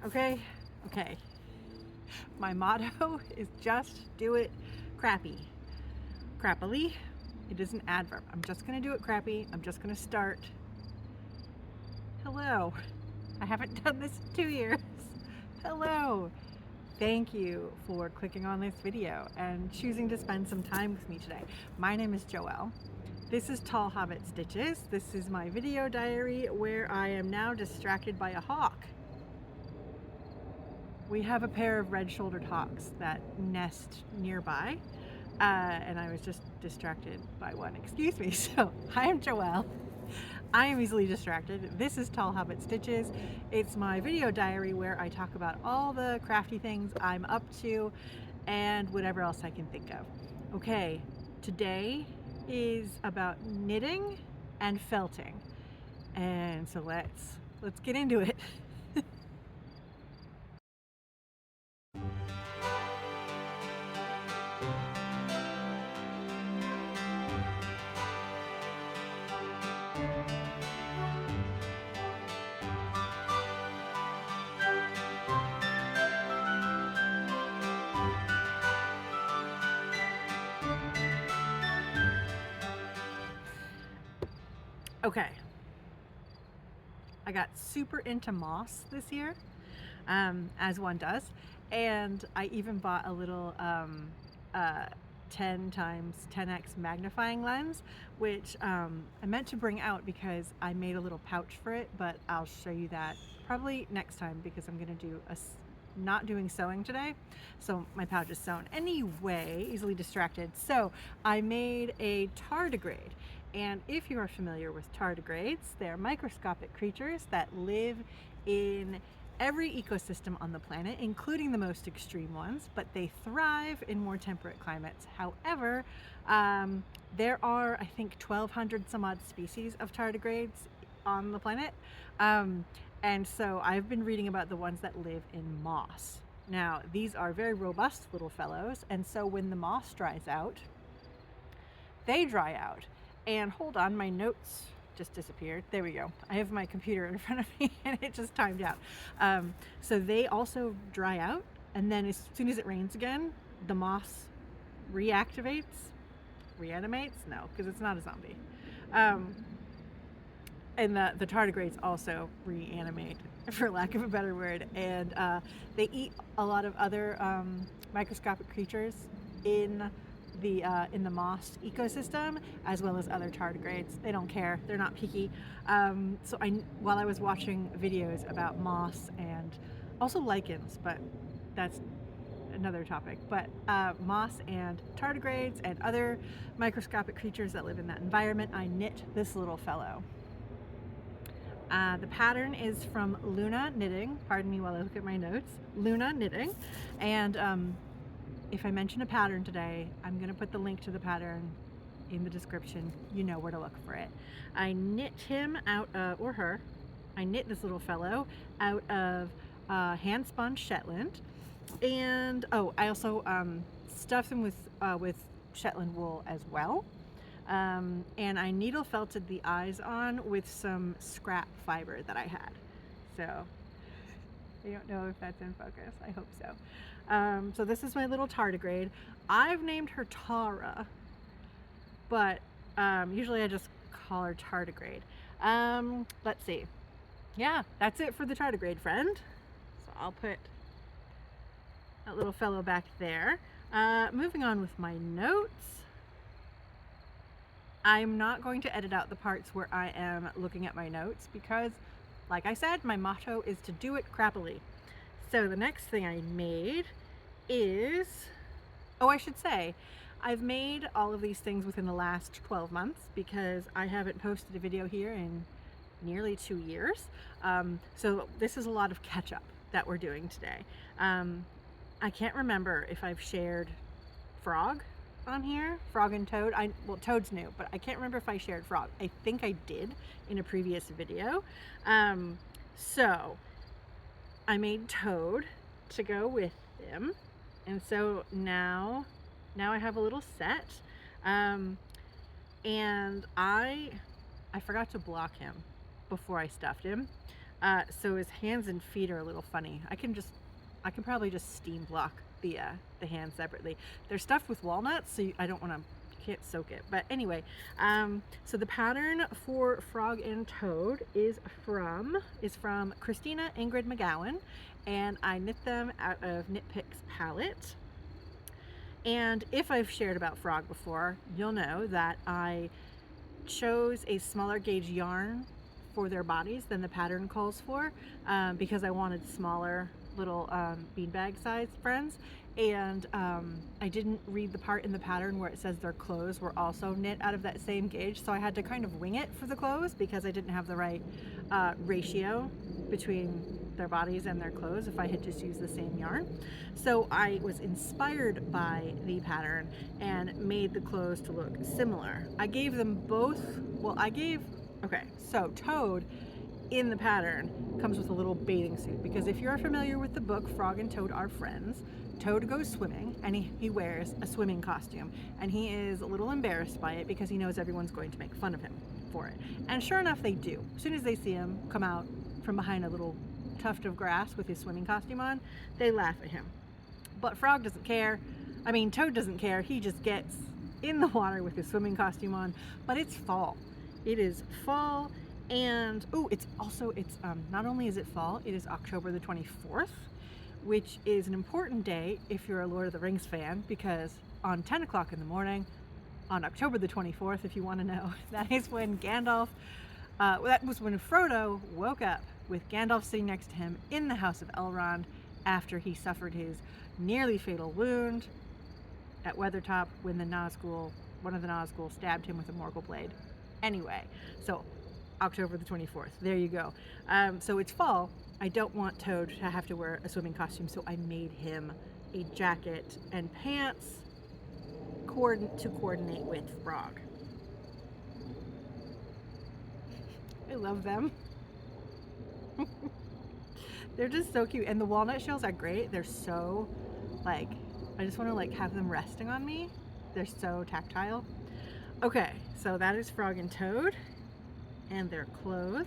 Okay? Okay. My motto is just do it crappy. Crappily. It is an adverb. I'm just gonna do it crappy. I'm just gonna start. Hello. I haven't done this in 2 years. Hello. Thank you for clicking on this video and choosing to spend some time with me today. My name is Joelle. This is Tall Hobbit Stitches. This is my video diary where I am now distracted by a hawk. We have a pair of red-shouldered hawks that nest nearby, and I was just distracted by one. Excuse me. So, I am Joelle. I am easily distracted. This is Tall Hobbit Stitches. It's my video diary where I talk about all the crafty things I'm up to and whatever else I can think of. Okay, today is about knitting and felting. And so let's get into it. Okay, I got super into moss this year, as one does, and I even bought a little 10 times 10x magnifying lens, which I meant to bring out because I made a little pouch for it, but I'll show you that probably next time because I'm gonna do not doing sewing today, so my pouch is sewn. Anyway, easily distracted. So I made a tardigrade, and if you are familiar with tardigrades, they're microscopic creatures that live in every ecosystem on the planet, including the most extreme ones, but they thrive in more temperate climates. However, there are, I think, 1,200 some odd species of tardigrades on the planet. And so I've been reading about the ones that live in moss. Now, these are very robust little fellows, and so when the moss dries out, they dry out. And hold on, my notes just disappeared. There we go. I have my computer in front of me and it just timed out. So they also dry out, and then as soon as it rains again, the moss reanimates? No, because it's not a zombie. And the tardigrades also reanimate, for lack of a better word, and they eat a lot of other microscopic creatures in the moss ecosystem, as well as other tardigrades. They don't care. They're not picky. So while I was watching videos about moss and also lichens, but that's another topic, but moss and tardigrades and other microscopic creatures that live in that environment, I knit this little fellow. The pattern is from Luna Knitting. Pardon me while I look at my notes. Luna Knitting. And if I mention a pattern today, I'm going to put the link to the pattern in the description. You know where to look for it. I knit him out of, or her, I knit this little fellow out of hand spun Shetland. And I also stuffed him with Shetland wool as well. And I needle felted the eyes on with some scrap fiber that I had. So I don't know if that's in focus. I hope so. So this is my little tardigrade. I've named her Tara, but usually I just call her Tardigrade. Let's see. Yeah, that's it for the tardigrade friend. So I'll put that little fellow back there. Moving on with my notes. I'm not going to edit out the parts where I am looking at my notes because, like I said, my motto is to do it crappily. So the next thing I made is, I should say, I've made all of these things within the last 12 months because I haven't posted a video here in nearly 2 years. So this is a lot of catch up that we're doing today. I can't remember if I've shared Frog on here, Frog and Toad. Well, Toad's new, but I can't remember if I shared Frog. I think I did in a previous video. So I made Toad to go with him, and so now I have a little set. And I forgot to block him before I stuffed him. So his hands and feet are a little funny. I can probably just steam block the hands separately. They're stuffed with walnuts, so I don't want to, you can't soak it. But anyway, so the pattern for Frog and Toad is from Christina Ingrid McGowan, and I knit them out of Knit Picks palette. And if I've shared about Frog before, you'll know that I chose a smaller gauge yarn for their bodies than the pattern calls for, because I wanted smaller little beanbag sized friends. And I didn't read the part in the pattern where it says their clothes were also knit out of that same gauge, so I had to kind of wing it for the clothes because I didn't have the right ratio between their bodies and their clothes if I had just used the same yarn. So I was inspired by the pattern and made the clothes to look similar. I gave them both, okay, so Toad in the pattern comes with a little bathing suit, because if you're familiar with the book Frog and Toad Are Friends, Toad goes swimming and he wears a swimming costume, and he is a little embarrassed by it because he knows everyone's going to make fun of him for it. And sure enough, they do. As soon as they see him come out from behind a little tuft of grass with his swimming costume on, they laugh at him. But Frog doesn't care. I mean, Toad doesn't care. He just gets in the water with his swimming costume on. But it's fall. It is fall, and it's not only is it fall, it is October the 24th, which is an important day if you're a Lord of the Rings fan, because on 10 o'clock in the morning, on October the 24th, if you want to know, that is when that was when Frodo woke up with Gandalf sitting next to him in the House of Elrond after he suffered his nearly fatal wound at Weathertop when one of the Nazgul stabbed him with a Morgul blade. Anyway, so October the 24th, there you go. So it's fall. I don't want Toad to have to wear a swimming costume, so I made him a jacket and pants to coordinate with Frog. I love them. They're just so cute, and the walnut shells are great. They're so, I just want to have them resting on me. They're so tactile. Okay, so that is Frog and Toad and their clothes.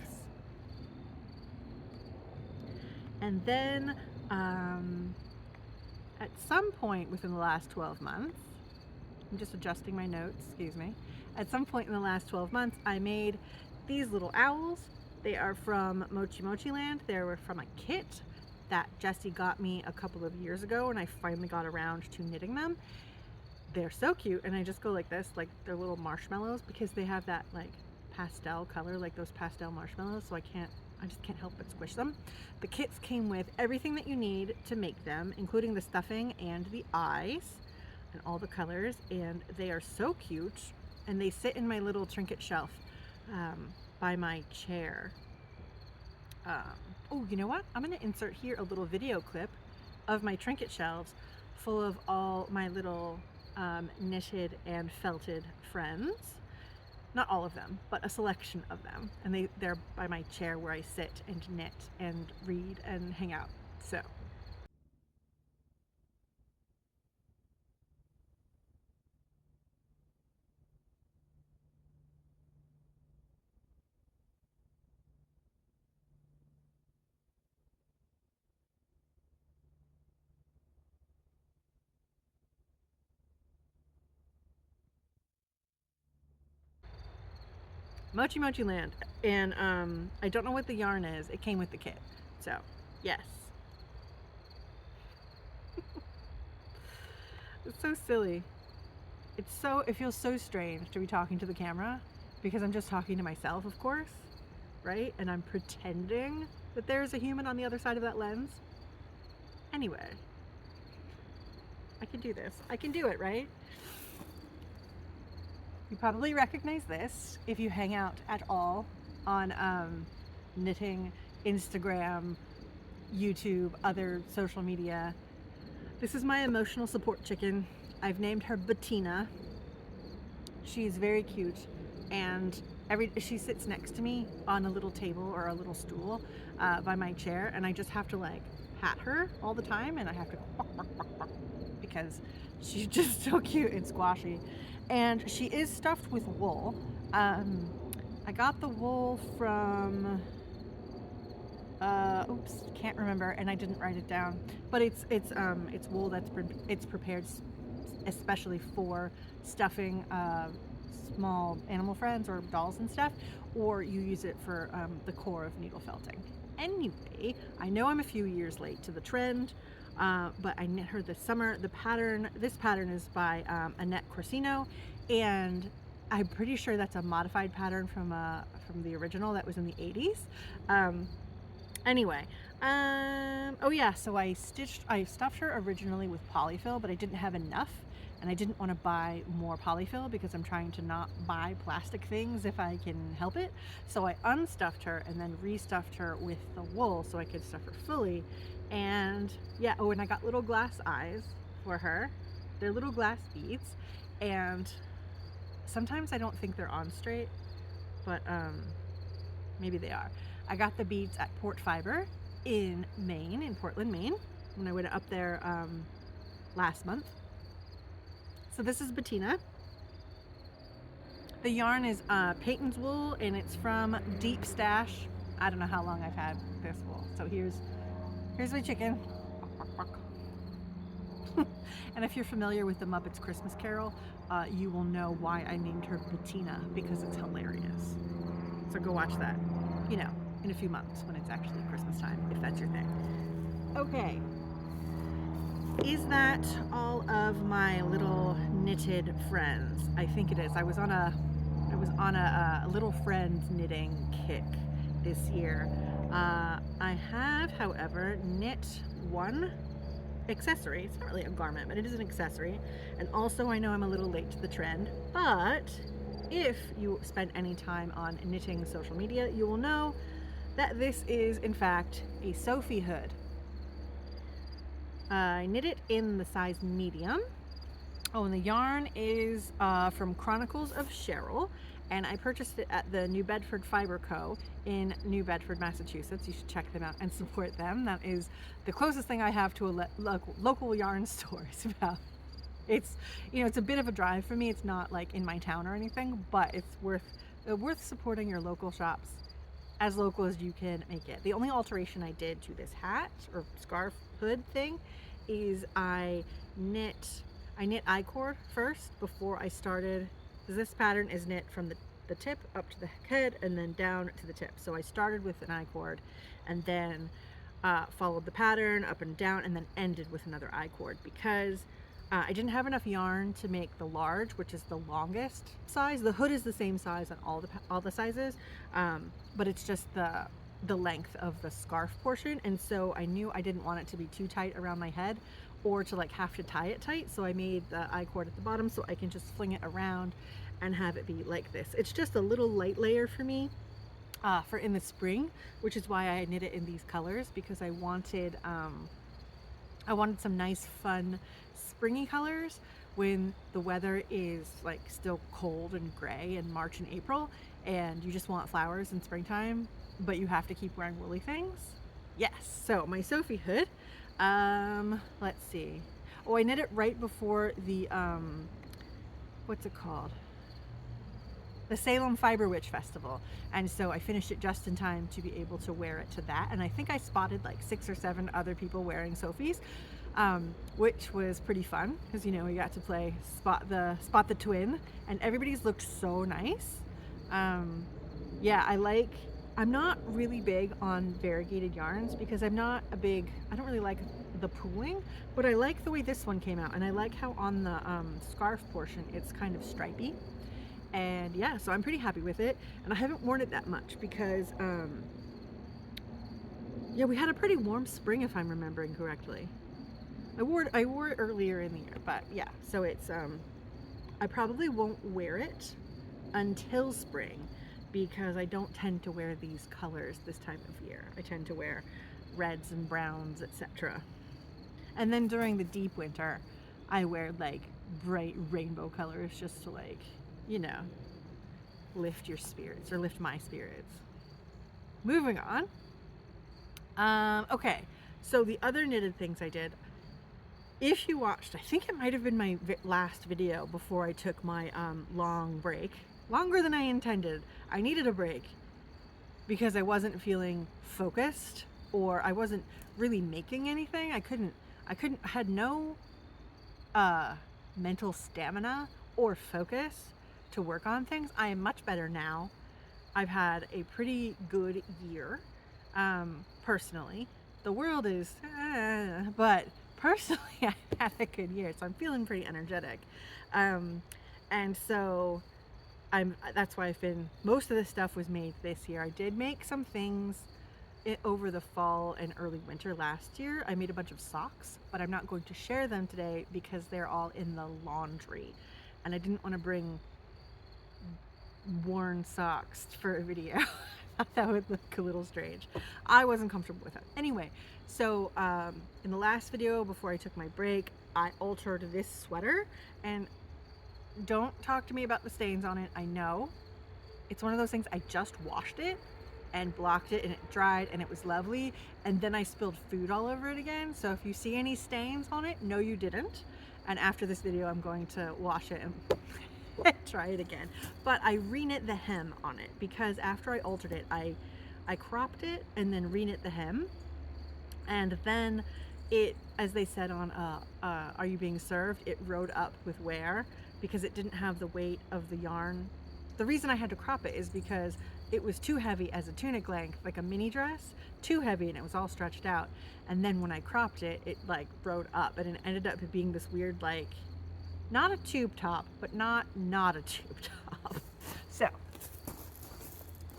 And then at some point within the last 12 months, I'm just adjusting my notes, excuse me. At some point in the last 12 months, I made these little owls. They are from Mochimochi land. They were from a kit that Jessie got me a couple of years ago, and I finally got around to knitting them. They're so cute, and I just go like this, like they're little marshmallows, because they have that pastel color, like those pastel marshmallows, so I just can't help but squish them. The kits came with everything that you need to make them, including the stuffing and the eyes and all the colors, and they are so cute, and they sit in my little trinket shelf by my chair. Oh, you know what? I'm going to insert here a little video clip of my trinket shelves full of all my little knitted and felted friends. Not all of them, but a selection of them. And they're by my chair where I sit and knit and read and hang out. So. Mochimochi land, and I don't know what the yarn is. It came with the kit, so yes. It's so silly. It feels so strange to be talking to the camera, because I'm just talking to myself, of course, right? And I'm pretending that there's a human on the other side of that lens. Anyway, I can do this. I can do it, right? You probably recognize this if you hang out at all on knitting, Instagram, YouTube, other social media. This is my emotional support chicken. I've named her Bettina. She's very cute, and she sits next to me on a little table or a little stool by my chair, and I just have to pat her all the time, and I have to because she's just so cute and squashy. And she is stuffed with wool. I got the wool from oops, can't remember, and I didn't write it down. But it's wool it's prepared especially for stuffing small animal friends or dolls and stuff, or you use it for the core of needle felting. Anyway, I know I'm a few years late to the trend, but I knit her this summer. This pattern is by Annette Corsino, and I'm pretty sure that's a modified pattern from the original that was in the 80s. Anyway, oh yeah, so I stuffed her originally with polyfill, but I didn't have enough, and I didn't want to buy more polyfill because I'm trying to not buy plastic things if I can help it. So I unstuffed her and then restuffed her with the wool so I could stuff her fully. And yeah, oh, and I got little glass eyes for her. They're little glass beads, and sometimes I don't think they're on straight, but maybe they are. I got the beads at Port Fiber in Maine, in Portland, Maine, when I went up there last month. So this is Bettina. The yarn is Peyton's wool, and it's from Deep Stash. I don't know how long I've had this wool. So here's my chicken. And if you're familiar with the Muppets Christmas Carol, you will know why I named her Bettina, because it's hilarious. So go watch that, you know, in a few months when it's actually Christmas time, if that's your thing. Okay. Is that all of my little knitted friends? I think it is. I was on a little friends knitting kick this year. I have, however, knit one accessory. It's not really a garment, but it is an accessory. And also, I know I'm a little late to the trend, but if you spend any time on knitting social media, you will know that this is, in fact, a Sophie Hood. I knit it in the size medium. Oh, and the yarn is from Chronicles of Cheryl, and I purchased it at the New Bedford Fiber Co. in New Bedford, Massachusetts. You should check them out and support them. That is the closest thing I have to a local yarn store. It's a bit of a drive for me. It's not like in my town or anything, but it's worth supporting your local shops, as local as you can make it. The only alteration I did to this hat or scarf hood thing is I knit I-cord first before I started. This pattern is knit from the tip up to the head and then down to the tip. So I started with an I-cord and then followed the pattern up and down and then ended with another I-cord because I didn't have enough yarn to make the large, which is the longest size. The hood is the same size on all the sizes, but it's just the length of the scarf portion. And so I knew I didn't want it to be too tight around my head or to like have to tie it tight. So I made the I-cord at the bottom so I can just fling it around and have it be like this. It's just a little light layer for me for in the spring, which is why I knit it in these colors, because I wanted some nice fun springy colors when the weather is like still cold and gray in March and April and you just want flowers in springtime, but you have to keep wearing woolly things. Yes, so my Sophie Hood, let's see. Oh, I knit it right before the, what's it called? The Salem Fiber Witch Festival. And so I finished it just in time to be able to wear it to that. And I think I spotted like 6 or 7 other people wearing Sophie's, which was pretty fun because, you know, we got to play spot the twin, and everybody's looked so nice. Yeah, I'm not really big on variegated yarns because I don't really like the pooling, but I like the way this one came out, and I like how on the scarf portion it's kind of stripy. And yeah, so I'm pretty happy with it, and I haven't worn it that much because yeah, we had a pretty warm spring if I'm remembering correctly. I wore it earlier in the year, but yeah, so it's I probably won't wear it until spring because I don't tend to wear these colors this time of year. I tend to wear reds and browns, etc. And then during the deep winter, I wear like bright rainbow colors just to, like, you know, lift your spirits, or lift my spirits. Moving on. Okay, so the other knitted things I did, if you watched, I think it might have been my last video before I took my long break, longer than I intended. I needed a break. because I wasn't feeling focused, or I wasn't really making anything. I had no mental stamina or focus to work on things. I am much better now. I've had a pretty good year, personally. The world is, but personally, I've had a good year, so I'm feeling pretty energetic. And so that's why most of the stuff was made this year. I did make some things over the fall and early winter last year. I made a bunch of socks, but I'm not going to share them today because they're all in the laundry. And I didn't want to bring worn socks for a video. I thought that would look a little strange. I wasn't comfortable with it. Anyway, so in the last video before I took my break, I altered this sweater, and don't talk to me about the stains on it. I know. It's one of those things, I just washed it and blocked it and it dried and it was lovely, and then I spilled food all over it again. So if you see any stains on it, no you didn't. And after this video I'm going to wash it and try it again. But I reknit the hem on it because after I altered it, I cropped it and then reknit the hem, and then it, as they said on Are You Being Served, it rode up with wear because it didn't have the weight of the yarn. The reason I had to crop it is because it was too heavy as a tunic length, like a mini dress, too heavy, and it was all stretched out. And then when I cropped it, it like rode up, and it ended up being this weird, like, not a tube top, but not a tube top.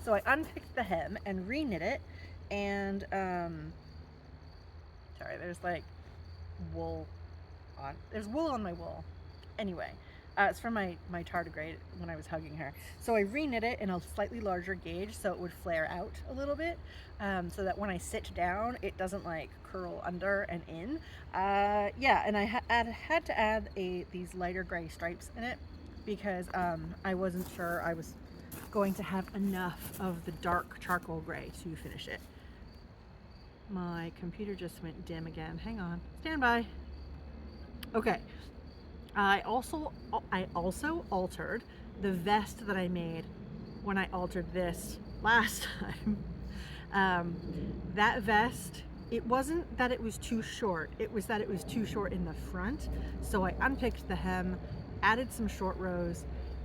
So I unpicked the hem and reknit it, and sorry, there's like wool on, there's wool on my wool. Anyway, it's from my tardigrade when I was hugging her. So I reknit it in a slightly larger gauge so it would flare out a little bit, so that when I sit down, it doesn't like curl under and in. Yeah, and I had to add these lighter gray stripes in it because I wasn't sure I was going to have enough of the dark charcoal gray to finish it. My computer just went dim again. Hang on. Stand by. Okay. I also altered the vest that I made when I altered this last time. That vest, it wasn't that it was too short, it was that it was too short in the front. So I unpicked the hem, added some short rows,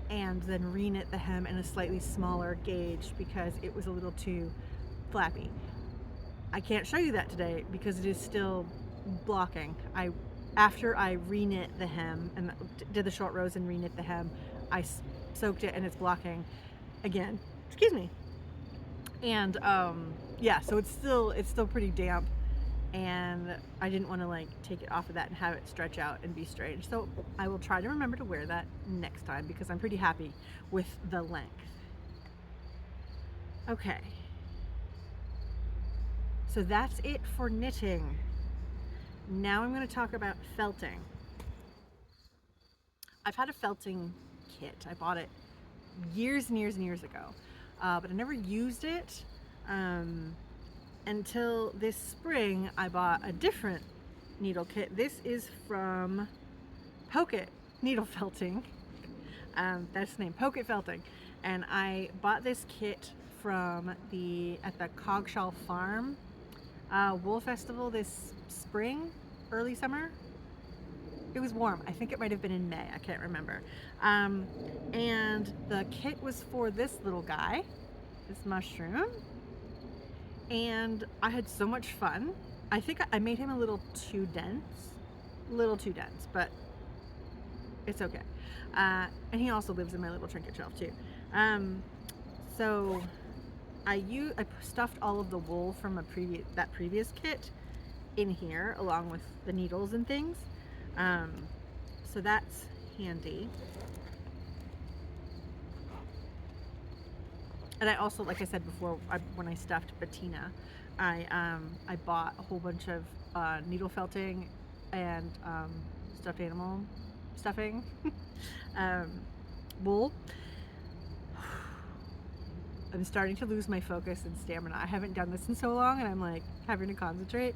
and then reknit the hem in a slightly smaller gauge because it was a little too flappy. I can't show you that today because it is still blocking. After I reknit the hem and did the short rows and reknit the hem, I soaked it and it's blocking again. Excuse me. And yeah, so it's still pretty damp, and I didn't want to like take it off of that and have it stretch out and be strange. So I will try to remember to wear that next time because I'm pretty happy with the length. Okay. So that's it for knitting. Now I'm going to talk about felting. I've had a felting kit. I bought it years and years and years ago, but I never used it until this spring. I bought a different needle kit. This is from PokeIt Felting. That's the name, PokeIt Felting. And I bought this kit from at the Coggshall Farm wool festival this spring, early summer. It was warm. I think it might have been in May. I can't remember. And the kit was for this little guy, this mushroom. And I had so much fun. I think I made him a little too dense, but it's okay. And he also lives in my little trinket shelf too. So I stuffed all of the wool from that previous kit in here along with the needles and things. So that's handy. And I also, like I said before, when I stuffed Bettina, I bought a whole bunch of needle felting and stuffed animal stuffing wool. I'm starting to lose my focus and stamina. I haven't done this in so long, and I'm like having to concentrate.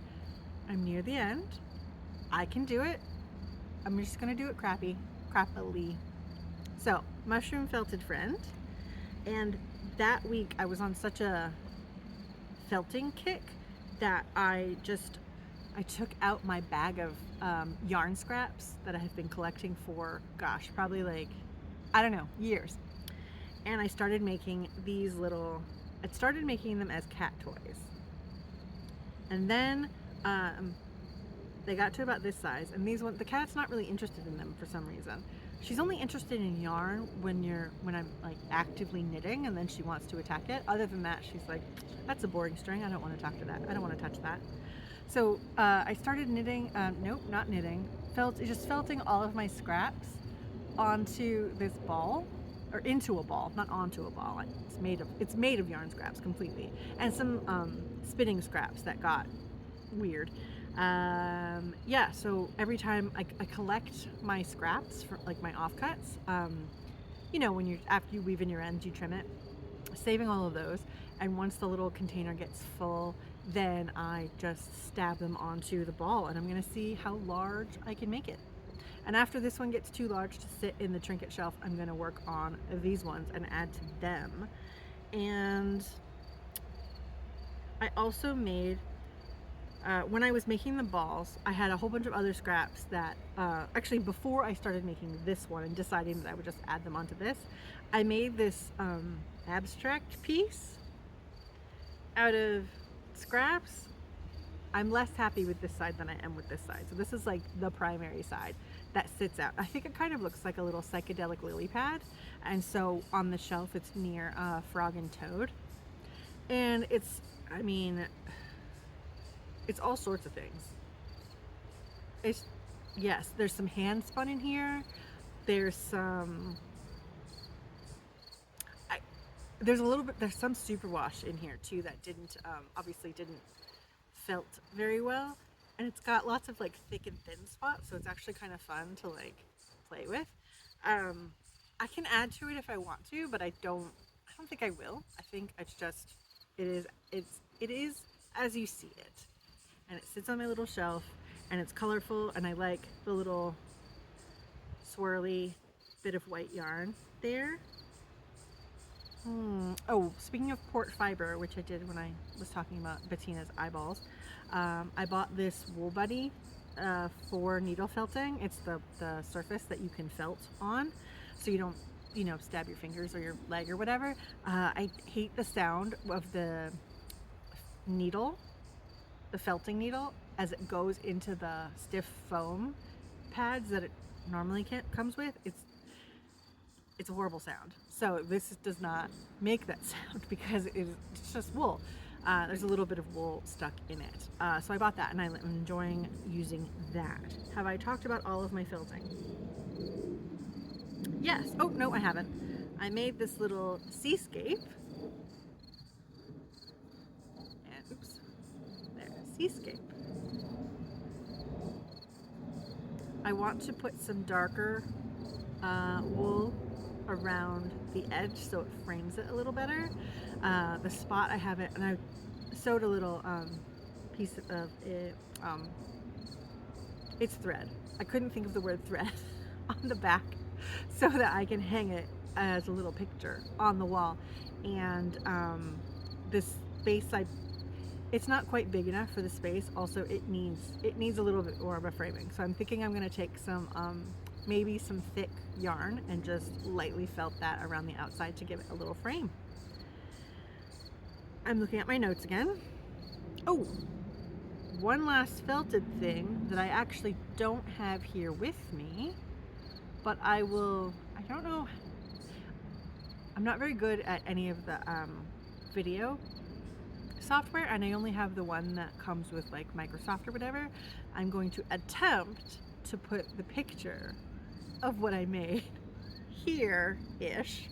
I'm near the end. I can do it. I'm just gonna do it crappily. So, mushroom felted friend. And that week I was on such a felting kick that I took out my bag of yarn scraps that I have been collecting for, gosh, probably like, I don't know, years. And I started making these little, I started making them as cat toys. And then they got to about this size, and these ones, the cat's not really interested in them for some reason. She's only interested in yarn when I'm like actively knitting, and then she wants to attack it. Other than that, she's like, that's a boring string. I don't want to talk to that. I don't want to touch that. So I started knitting, nope, not knitting, just felting all of my scraps onto this ball, or into a ball, not onto a ball. It's made of yarn scraps completely, and some spinning scraps that got weird. Yeah, so every time I collect my scraps for like my offcuts, you know, when after you weave in your ends, you trim it, saving all of those, and once the little container gets full, then I just stab them onto the ball, and I'm gonna see how large I can make it. And after this one gets too large to sit in the trinket shelf, I'm gonna work on these ones and add to them. And I also made, when I was making the balls, I had a whole bunch of other scraps that, actually before I started making this one and deciding that I would just add them onto this, I made this abstract piece out of scraps. I'm less happy with this side than I am with this side. So this is like the primary side that sits out. I think it kind of looks like a little psychedelic lily pad. And so on the shelf, it's near Frog and Toad. And it's, I mean, it's all sorts of things. It's, yes, there's some hand spun in here. There's some, there's a little bit, there's some superwash in here too that didn't, obviously didn't felt very well. And it's got lots of like thick and thin spots, so it's actually kind of fun to like play with. I can add to it if I want to, but I don't think I will. I think it's just, it is as you see it. And it sits on my little shelf, and it's colorful, and I like the little swirly bit of white yarn there. Oh, speaking of port fiber, which I did when I was talking about Bettina's eyeballs, I bought this Wool Buddy for needle felting. It's the surface that you can felt on, so you don't, you know, stab your fingers or your leg or whatever. I hate the sound of the needle, the felting needle, as it goes into the stiff foam pads that it normally comes with. It's a horrible sound. So this does not make that sound because it's just wool. There's a little bit of wool stuck in it. So I bought that, and I'm enjoying using that. Have I talked about all of my felting? Yes. Oh, no, I haven't. I made this little seascape. And oops, there, seascape. I want to put some darker wool around the edge so it frames it a little better. The spot I have it, and I sewed a little piece of it, it's thread. I couldn't think of the word thread on the back so that I can hang it as a little picture on the wall. And this space, it's not quite big enough for the space. Also, it needs a little bit more of a framing. So I'm thinking I'm going to take some maybe some thick yarn and just lightly felt that around the outside to give it a little frame. I'm looking at my notes again. Oh, one last felted thing that I actually don't have here with me, but I don't know, I'm not very good at any of the video software, and I only have the one that comes with like Microsoft or whatever. I'm going to attempt to put the picture of what I made here-ish.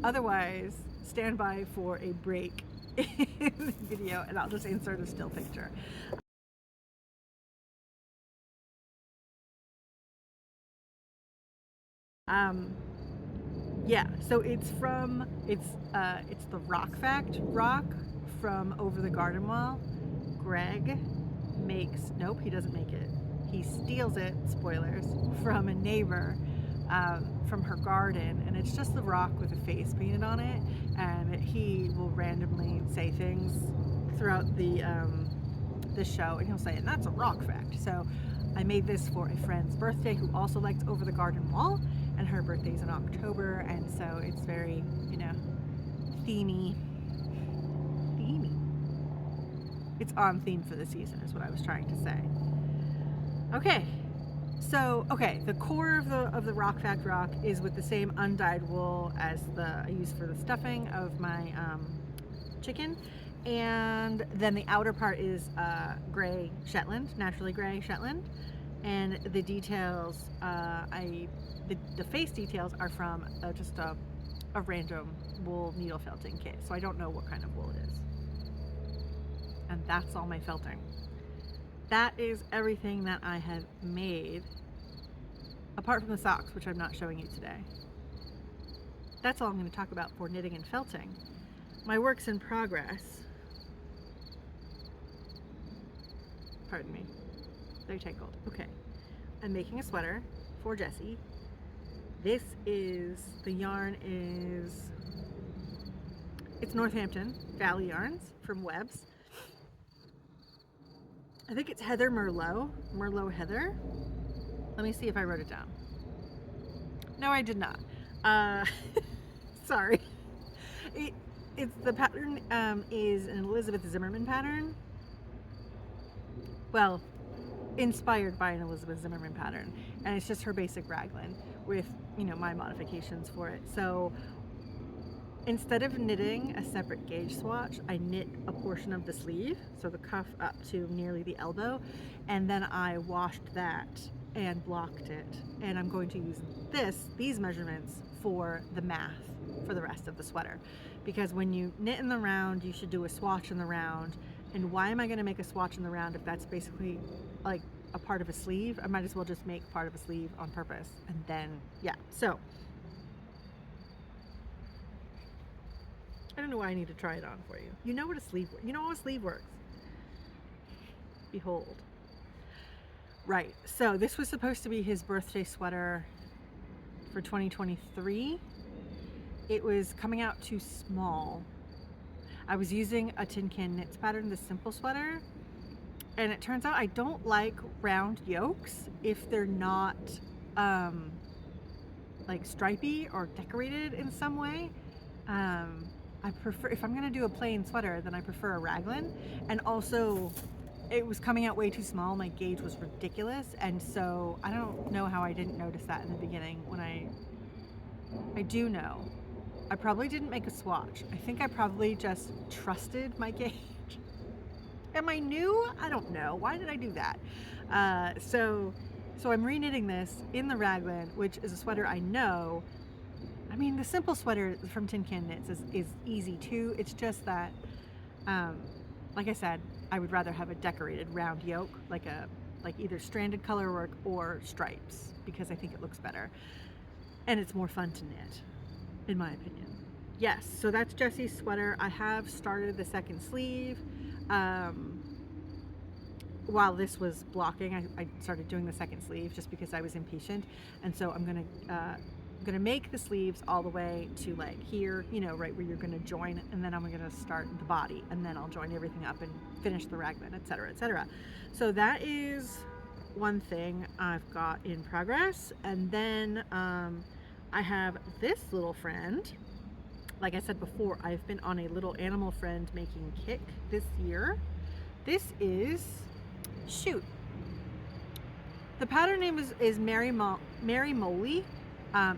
Otherwise, stand by for a break in the video, and I'll just insert a still picture. Yeah, so it's the Rock Fact rock from Over the Garden Wall. Greg nope, he doesn't make it. He steals it, spoilers, from a neighbor from her garden, and it's just the rock with a face painted on it, and he will randomly say things throughout the show, and he'll say, and that's a rock fact. So I made this for a friend's birthday who also likes Over the Garden Wall, and her birthday's in October, and so it's very, you know, themey. It's on theme for the season is what I was trying to say. Okay, so the core of the rock fact rock is with the same undyed wool as I use for the stuffing of my chicken, and then the outer part is gray Shetland, naturally gray Shetland, and the details the face details are from just a random wool needle felting kit, so I don't know what kind of wool it is. And that's all my felting. That is everything that I have made, apart from the socks, which I'm not showing you today. That's all I'm going to talk about for knitting and felting. My work's in progress. Pardon me. They're tangled. Okay. I'm making a sweater for Jessie. This is, the yarn is, it's Northampton Valley Yarns from Webb's. I think it's Heather Merlot Heather. Let me see if I wrote it down. No, I did not. Sorry. The pattern is an Elizabeth Zimmerman pattern. Well, inspired by an Elizabeth Zimmerman pattern, and it's just her basic raglan with, you know, my modifications for it. So instead of knitting a separate gauge swatch, I knit a portion of the sleeve, so the cuff up to nearly the elbow, and then I washed that and blocked it, and I'm going to use these measurements for the math for the rest of the sweater, because when you knit in the round, you should do a swatch in the round. And why am I going to make a swatch in the round if that's basically like a part of a sleeve? I might as well just make part of a sleeve on purpose, and then yeah. So I don't know why I need to try it on for you. You know what a sleeve, you know how a sleeve works. Behold. Right, so this was supposed to be his birthday sweater for 2023. It was coming out too small. I was using a Tin Can Knits pattern, the simple sweater, and it turns out I don't like round yokes if they're not like stripy or decorated in some way. I prefer, if I'm gonna do a plain sweater, then I prefer a raglan. And also, it was coming out way too small. My gauge was ridiculous, and so I don't know how I didn't notice that in the beginning. When I do know, I probably didn't make a swatch. I think I probably just trusted my gauge. Am I new? I don't know. Why did I do that? So I'm reknitting this in the raglan, which is a sweater I know. I mean, the simple sweater from Tin Can Knits is easy too. It's just that, like I said, I would rather have a decorated round yoke, like either stranded color work or stripes, because I think it looks better. And it's more fun to knit, in my opinion. Yes, so that's Jessie's sweater. I have started the second sleeve. While this was blocking, I started doing the second sleeve just because I was impatient. And so I'm gonna make the sleeves all the way to like here, you know, right where you're gonna join, and then I'm gonna start the body, and then I'll join everything up and finish the raglan, etc., etc. So that is one thing I've got in progress. And then I have this little friend. Like I said before, I've been on a little animal friend making kick this year. This is, shoot, the pattern name is Merri Molly,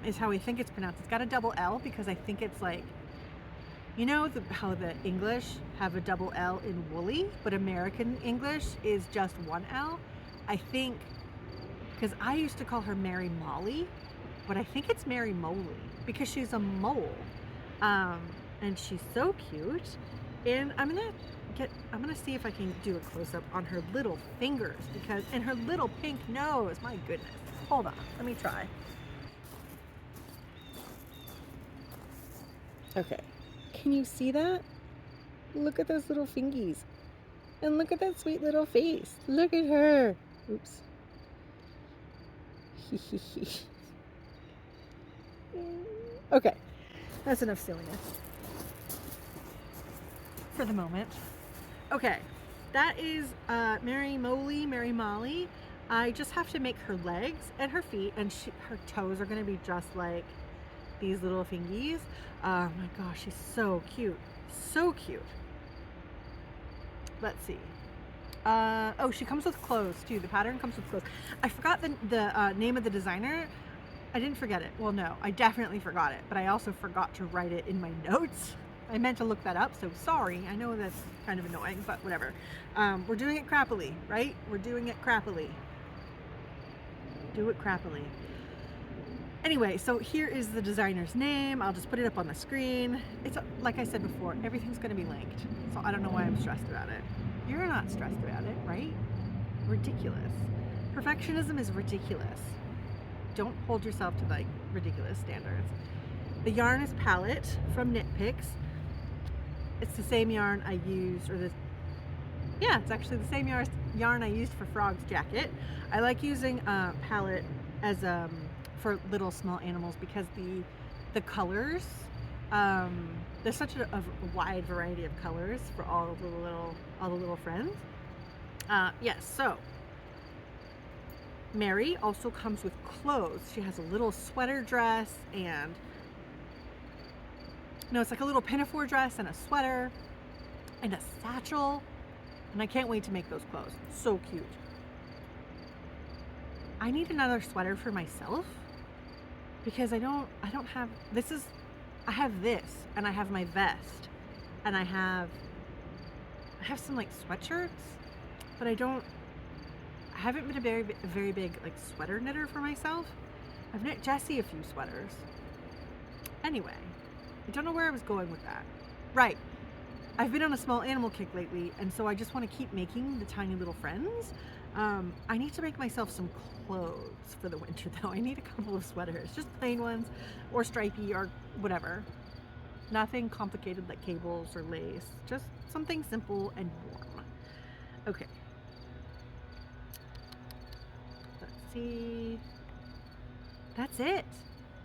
is how I think it's pronounced. It's got a double L because I think it's like, you know how the English have a double L in woolly, but American English is just one L. I think, because I used to call her Merri Molly, but I think it's Merri Molly because she's a mole. And she's so cute. And I'm gonna see if I can do a close-up on her little fingers, and her little pink nose. My goodness. Hold on, let me try. Okay, can you see that? Look at those little fingies. And look at that sweet little face. Look at her. Oops. Okay, that's enough silliness for the moment. Okay, that is Merri Molly. I just have to make her legs and her feet, and her toes are gonna be just like these little thingies. Oh my gosh, she's so cute. So cute. Let's see. Oh, she comes with clothes too. The pattern comes with clothes. I forgot the name of the designer. I didn't forget it. Well, no, I definitely forgot it, but I also forgot to write it in my notes. I meant to look that up, so sorry. I know that's kind of annoying, but whatever. We're doing it crappily, right? We're doing it crappily. Do it crappily. Anyway, so here is the designer's name. I'll just put it up on the screen. It's like I said before, everything's going to be linked, so I don't know why I'm stressed about it. You're not stressed about it, right? Ridiculous. Perfectionism is ridiculous. Don't hold yourself to like ridiculous standards. The yarn is Palette from Knit Picks. It's the same yarn I used, yeah, it's actually the same yarn I used for Frog's jacket. I like using Palette as for little small animals because the colors, there's such a wide variety of colors for all the little friends. Yes, so Merri also comes with clothes. She has a little sweater dress and no, it's like a little pinafore dress and a sweater and a satchel. And I can't wait to make those clothes. So cute. I need another sweater for myself because I don't have, I have this and I have my vest and I have some like sweatshirts, but I haven't been a very big like sweater knitter for myself. I've knit Jessie a few sweaters. Anyway, I don't know where I was going with that. Right. I've been on a small animal kick lately, and so I just want to keep making the tiny little friends. I need to make myself some clothes for the winter, though. I need a couple of sweaters, just plain ones, or stripy, or whatever. Nothing complicated like cables or lace, just something simple and warm. Okay. Let's see. That's it.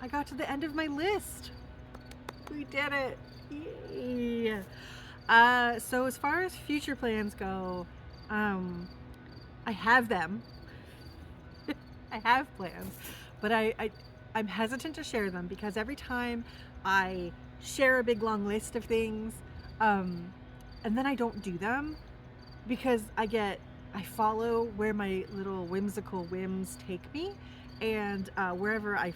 I got to the end of my list. We did it. Yay. So as far as future plans go, I have them. I have plans, but I'm hesitant to share them because every time I share a big long list of things, and then I don't do them because I follow where my little whimsical whims take me, and whatever I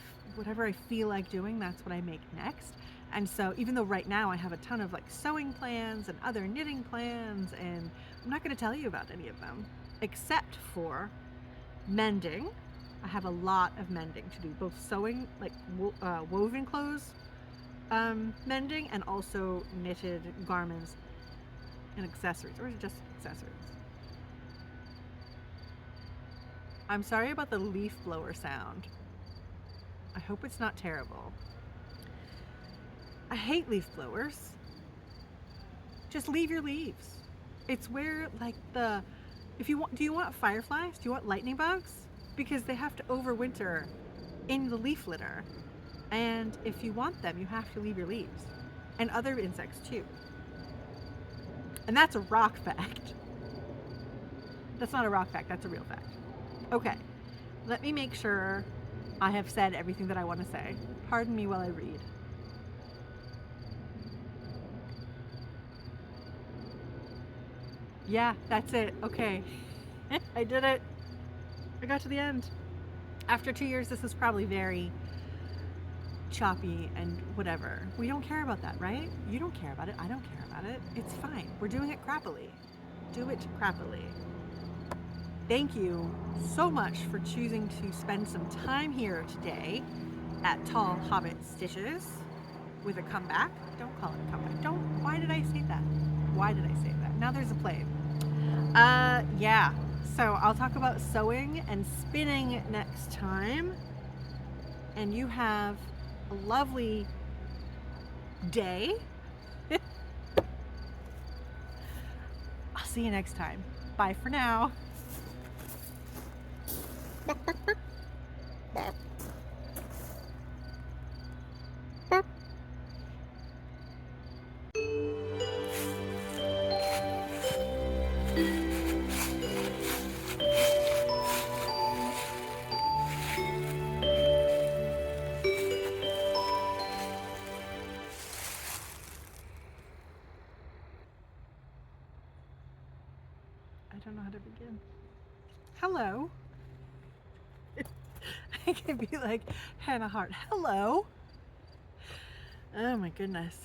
feel like doing, that's what I make next. And so even though right now I have a ton of like sewing plans and other knitting plans, and I'm not going to tell you about any of them except for mending. I have a lot of mending to do, both sewing, like woven clothes mending, and also knitted garments and accessories, or is it just accessories? I'm sorry about the leaf blower sound. I hope it's not terrible. I hate leaf blowers. Just leave your leaves. It's where like do you want fireflies? Do you want lightning bugs? Because they have to overwinter in the leaf litter. And if you want them, you have to leave your leaves. And other insects too. And that's a rock fact. That's not a rock fact, that's a real fact. Okay, let me make sure I have said everything that I want to say. Pardon me while I read. Yeah, that's it. Okay. I did it. I got to the end. After 2 years, this is probably very choppy and whatever. We don't care about that, right? You don't care about it. I don't care about it. It's fine. We're doing it crappily. Do it crappily. Thank you so much for choosing to spend some time here today at Tall Hobbit Stitches with a comeback. Don't call it a comeback. Why did I say that? Why did I say that? Now there's a play. Yeah. So I'll talk about sewing and spinning next time. And you have a lovely day. I'll see you next time. Bye for now. don't know how to begin. Hello. I can be like Hannah Hart. Hello. Oh my goodness.